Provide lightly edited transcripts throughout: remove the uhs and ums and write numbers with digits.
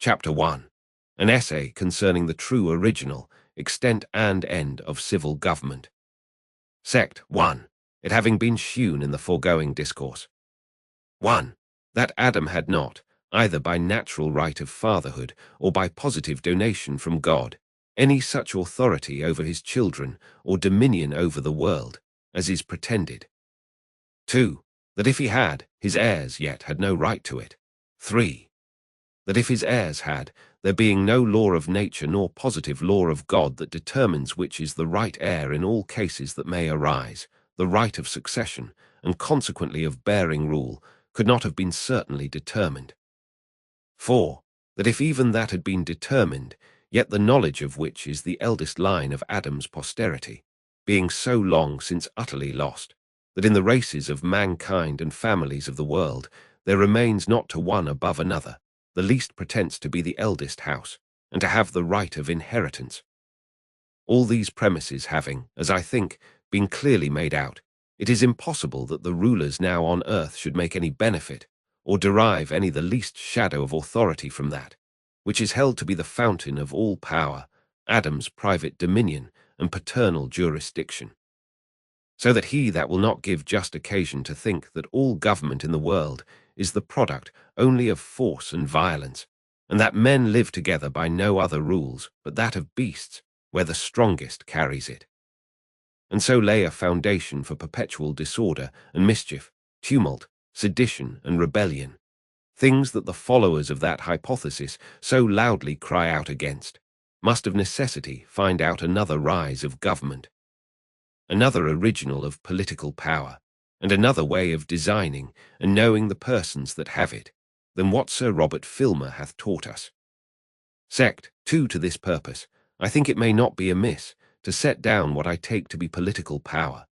Chapter 1. An essay concerning the true original, extent and end of civil government. Sect 1. It having been shewn in the foregoing discourse. 1. That Adam had not, either by natural right of fatherhood or by positive donation from God, any such authority over his children or dominion over the world, as is pretended. 2. That if he had, his heirs yet had no right to it. 3. That if his heirs had, there being no law of nature nor positive law of God that determines which is the right heir in all cases that may arise, the right of succession, and consequently of bearing rule, could not have been certainly determined. 4. That if even that had been determined, yet the knowledge of which is the eldest line of Adam's posterity, being so long since utterly lost, that in the races of mankind and families of the world there remains not to one above another the least pretence to be the eldest house, and to have the right of inheritance. All these premises having, as I think, been clearly made out, it is impossible that the rulers now on earth should make any benefit, or derive any the least shadow of authority from that, which is held to be the fountain of all power, Adam's private dominion and paternal jurisdiction. So that he that will not give just occasion to think that all government in the world is the product only of force and violence, and that men live together by no other rules but that of beasts, where the strongest carries it, and so lay a foundation for perpetual disorder and mischief, tumult, sedition, and rebellion, things that the followers of that hypothesis so loudly cry out against, must of necessity find out another rise of government, another original of political power, and another way of designing and knowing the persons that have it, than what Sir Robert Filmer hath taught us. Sect 2. To this purpose, I think it may not be amiss to set down what I take to be political power,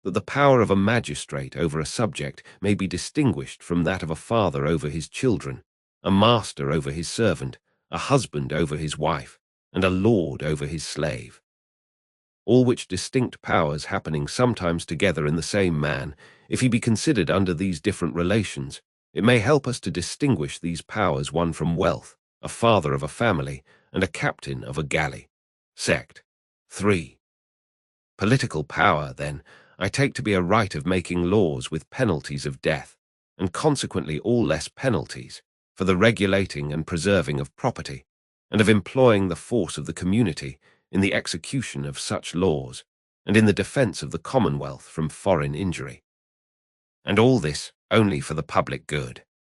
that the power of a magistrate over a subject may be distinguished from that of a father over his children, a master over his servant, a husband over his wife, and a lord over his slave. All which distinct powers happening sometimes together in the same man, if he be considered under these different relations, it may help us to distinguish these powers one from wealth, a father of a family, and a captain of a galley. Sect 3. Political power, then, I take to be a right of making laws with penalties of death, and consequently all less penalties, for the regulating and preserving of property, and of employing the force of the community in the execution of such laws, and in the defence of the commonwealth from foreign injury. And all this only for the public good.